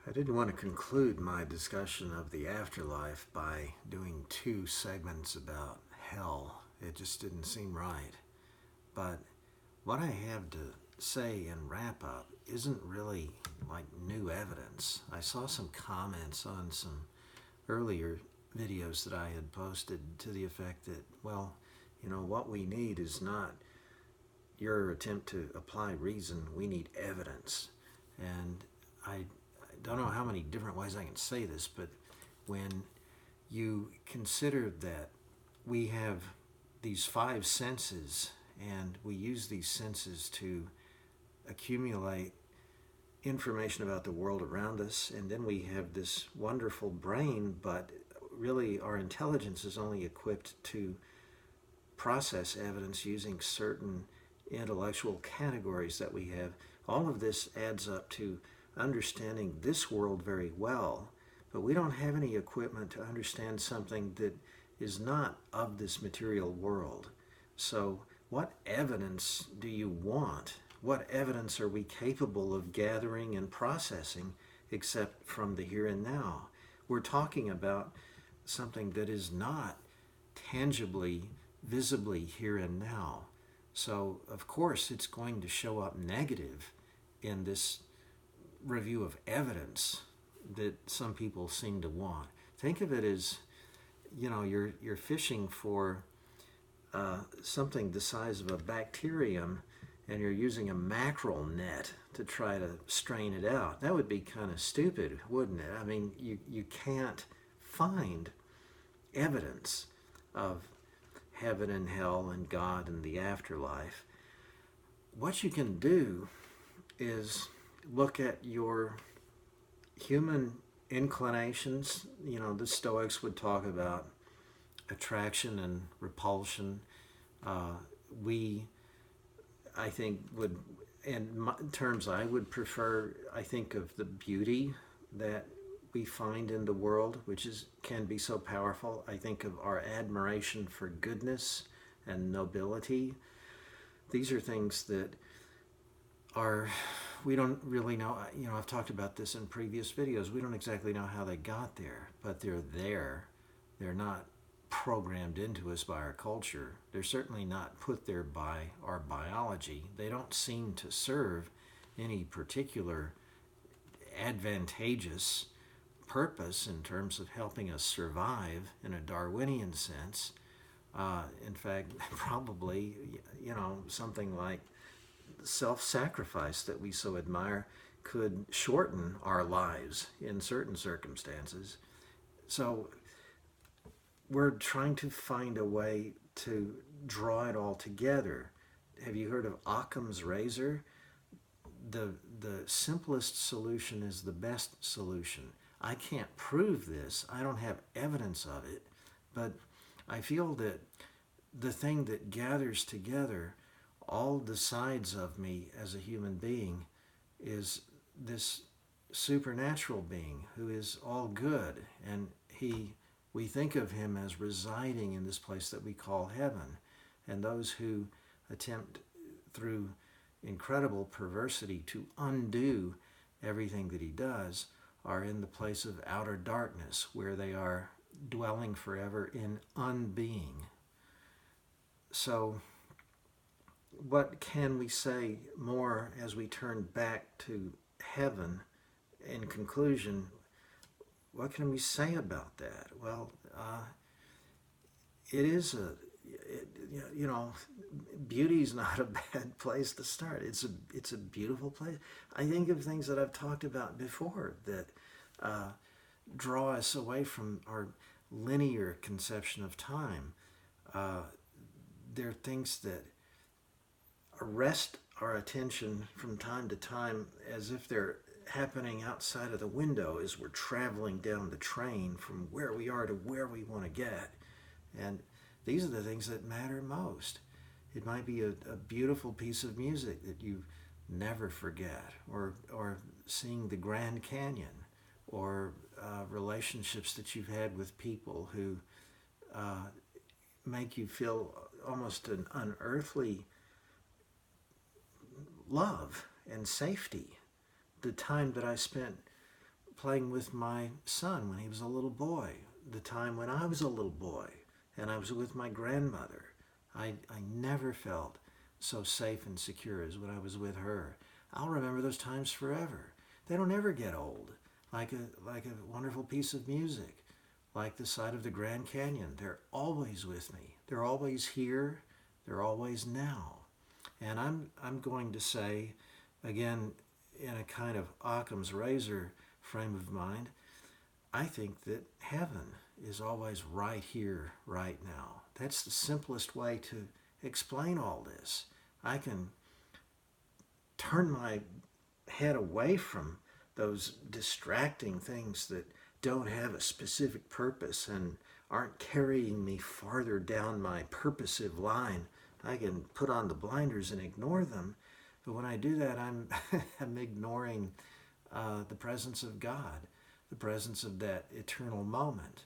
I didn't want to conclude my discussion of the afterlife by doing two segments about hell. It just didn't seem right. But what I have to say in wrap up isn't really like new evidence. I saw some comments on some earlier videos that I had posted to the effect that, well, what we need is not your attempt to apply reason, we need evidence. And I don't know how many different ways I can say this, but when you consider that we have these five senses and we use these senses to accumulate information about the world around us, and then we have this wonderful brain, but really our intelligence is only equipped to process evidence using certain intellectual categories that we have. All of this adds up to understanding this world very well, but we don't have any equipment to understand something that is not of this material world. So what evidence do you want? What evidence are we capable of gathering and processing except from the here and now? We're talking about something that is not tangibly, visibly here and now. So, of course, it's going to show up negative in this review of evidence that some people seem to want. Think of it as, you're fishing for something the size of a bacterium, and you're using a mackerel net to try to strain it out. That would be kind of stupid, wouldn't it? I mean, you can't find evidence of heaven and hell and God and the afterlife. What you can do is look at your human inclinations. The Stoics would talk about attraction and repulsion. I think, in terms I would prefer, I think of the beauty that we find in the world, which can be so powerful. I think of our admiration for goodness and nobility. These are things that we don't really know. I've talked about this in previous videos. We don't exactly know how they got there, but they're there. They're not programmed into us by our culture. They're certainly not put there by our biology. They don't seem to serve any particular advantageous purpose in terms of helping us survive in a Darwinian sense. In fact, probably, something like self-sacrifice that we so admire could shorten our lives in certain circumstances. So we're trying to find a way to draw it all together. Have you heard of Occam's razor? The simplest solution is the best solution. I can't prove this. I don't have evidence of it, but I feel that the thing that gathers together all the sides of me as a human being is this supernatural being who is all good, and we think of him as residing in this place that we call heaven. And those who attempt through incredible perversity to undo everything that he does are in the place of outer darkness, where they are dwelling forever in unbeing. So what can we say more as we turn back to heaven? In conclusion, what can we say about that? Well, beauty's not a bad place to start. It's a beautiful place. I think of things that I've talked about before that draw us away from our linear conception of time. There are things that arrest our attention from time to time as if they're happening outside of the window as we're traveling down the train from where we are to where we want to get. And these are the things that matter most. It might be a beautiful piece of music that you never forget, or seeing the Grand Canyon, or relationships that you've had with people who make you feel almost an unearthly love and safety. The time that I spent playing with my son when he was a little boy, the time when I was a little boy and I was with my grandmother. I never felt so safe and secure as when I was with her. I'll remember those times forever. They don't ever get old. Like a wonderful piece of music, like the sight of the Grand Canyon. They're always with me. They're always here. They're always now. And I'm going to say, again, in a kind of Occam's razor frame of mind, I think that heaven is always right here, right now. That's the simplest way to explain all this. I can turn my head away from those distracting things that don't have a specific purpose and aren't carrying me farther down my purposive line. I can put on the blinders and ignore them. But when I do that, I'm, I'm ignoring the presence of God, the presence of that eternal moment,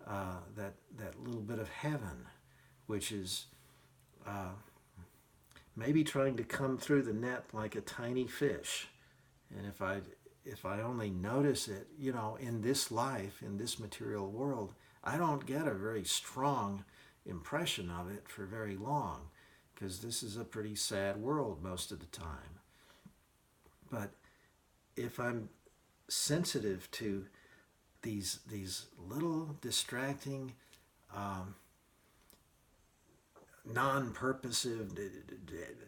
that little bit of heaven, which is maybe trying to come through the net like a tiny fish. And if I only notice it, in this life, in this material world, I don't get a very strong impression of it for very long, because this is a pretty sad world most of the time. But if I'm sensitive to these little distracting, non-purposive,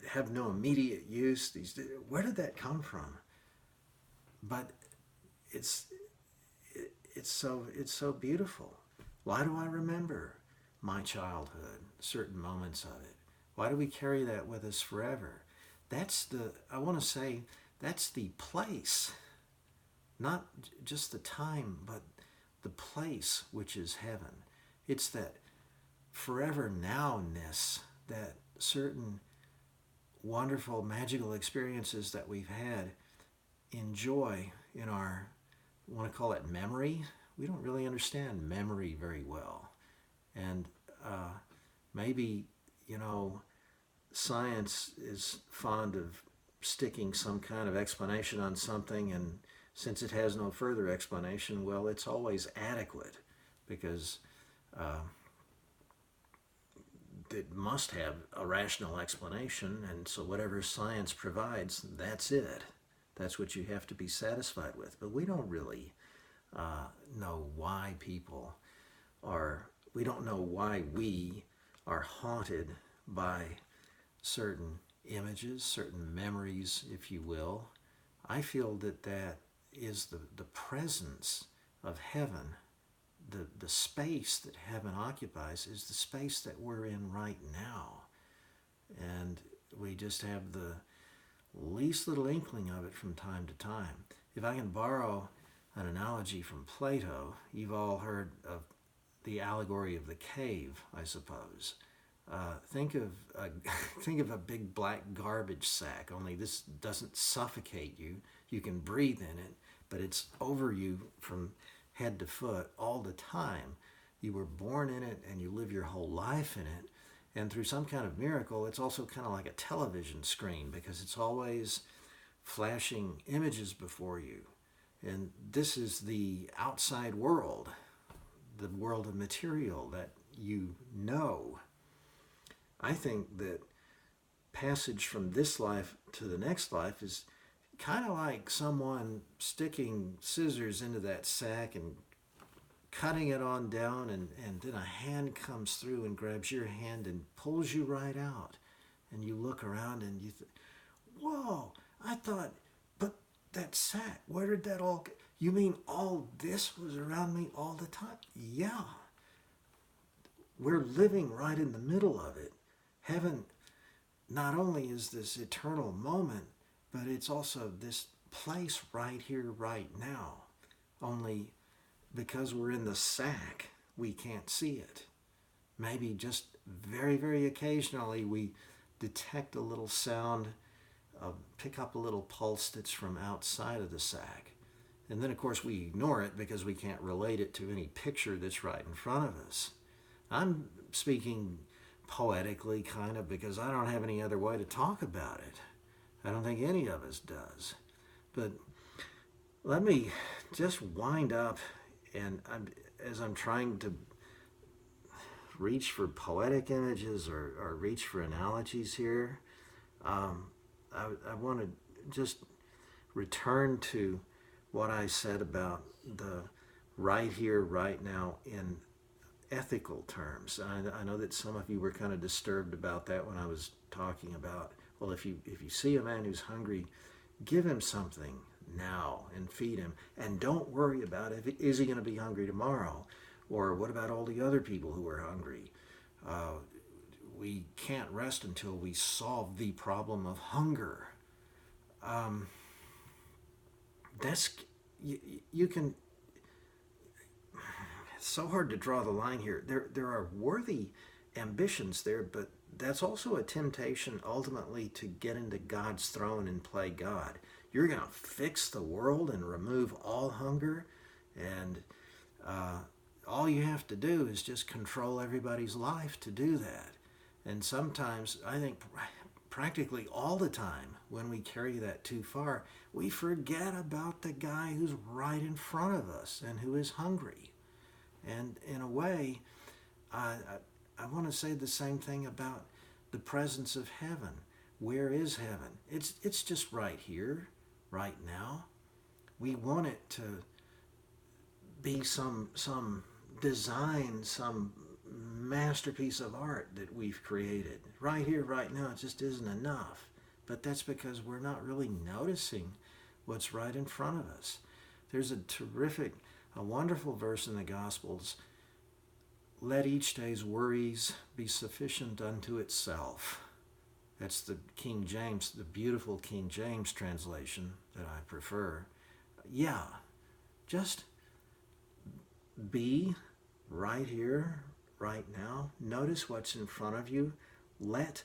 have no immediate use, where did that come from? But it's so beautiful. Why do I remember my childhood, certain moments of it? Why do we carry that with us forever? I want to say, that's the place, not just the time, but the place, which is heaven. It's that forever nowness, that certain wonderful, magical experiences that we've had enjoy in our, I want to call it memory. We don't really understand memory very well. And maybe, science is fond of sticking some kind of explanation on something, and since it has no further explanation, well, it's always adequate, because it must have a rational explanation, and so whatever science provides, that's it. That's what you have to be satisfied with. But we don't really know why we don't know why we are haunted by certain images, certain memories, if you will. I feel that is the presence of heaven. The space that heaven occupies is the space that we're in right now. And we just have the least little inkling of it from time to time. If I can borrow an analogy from Plato, you've all heard of the allegory of the cave, I suppose. Think of a big black garbage sack, only this doesn't suffocate you. You can breathe in it, but it's over you from head to foot all the time. You were born in it and you live your whole life in it. And through some kind of miracle, it's also kind of like a television screen, because it's always flashing images before you. And this is the outside world, the world of material that you know. I think that passage from this life to the next life is kind of like someone sticking scissors into that sack and cutting it on down, and then a hand comes through and grabs your hand and pulls you right out. And you look around and you think, whoa, I thought, but that sack, where did that all go? You mean all this was around me all the time? Yeah. We're living right in the middle of it. Heaven not only is this eternal moment, but it's also this place right here, right now. Only because we're in the sack, we can't see it. Maybe just very, very occasionally we detect a little sound, pick up a little pulse that's from outside of the sack. And then, of course, we ignore it because we can't relate it to any picture that's right in front of us. I'm speaking poetically, kind of, because I don't have any other way to talk about it. I don't think any of us does. But let me just wind up, and as I'm trying to reach for poetic images or reach for analogies here, I want to just return to what I said about the right here, right now in ethical terms. I know that some of you were kind of disturbed about that when I was talking about, well, if you see a man who's hungry, give him something now and feed him, and don't worry about if is he going to be hungry tomorrow, or what about all the other people who are hungry. We can't rest until we solve the problem of hunger. That's you can. It's so hard to draw the line here. There are worthy ambitions there, but that's also a temptation ultimately to get into God's throne and play God. You're going to fix the world and remove all hunger, and all you have to do is just control everybody's life to do that. And sometimes, I think practically all the time, when we carry that too far, we forget about the guy who's right in front of us and who is hungry. And in a way, I want to say the same thing about the presence of heaven. Where is heaven? It's just right here, right now. We want it to be some design, some masterpiece of art that we've created. Right here, right now, it just isn't enough. But that's because we're not really noticing what's right in front of us. There's a wonderful verse in the Gospels. Let each day's worries be sufficient unto itself. That's the King James, the beautiful King James translation that I prefer. Yeah, just be right here, right now. Notice what's in front of you. Let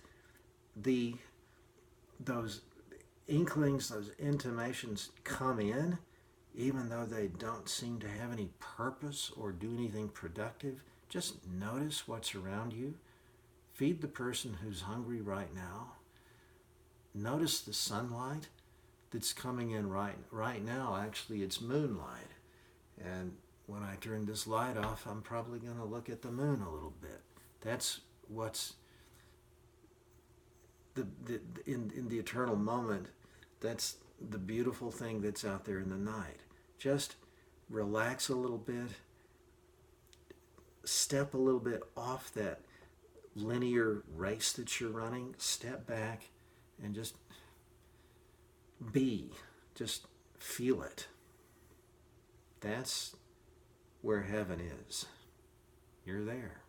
those inklings, those intimations come in, even though they don't seem to have any purpose or do anything productive. Just notice what's around you. Feed the person who's hungry right now. Notice the sunlight that's coming in right now. Actually, it's moonlight. And when I turn this light off, I'm probably going to look at the moon a little bit. That's what's in the eternal moment. That's the beautiful thing that's out there in the night. Just relax a little bit. Step a little bit off that linear race that you're running. Step back and just be. Just feel it. That's where heaven is. You're there.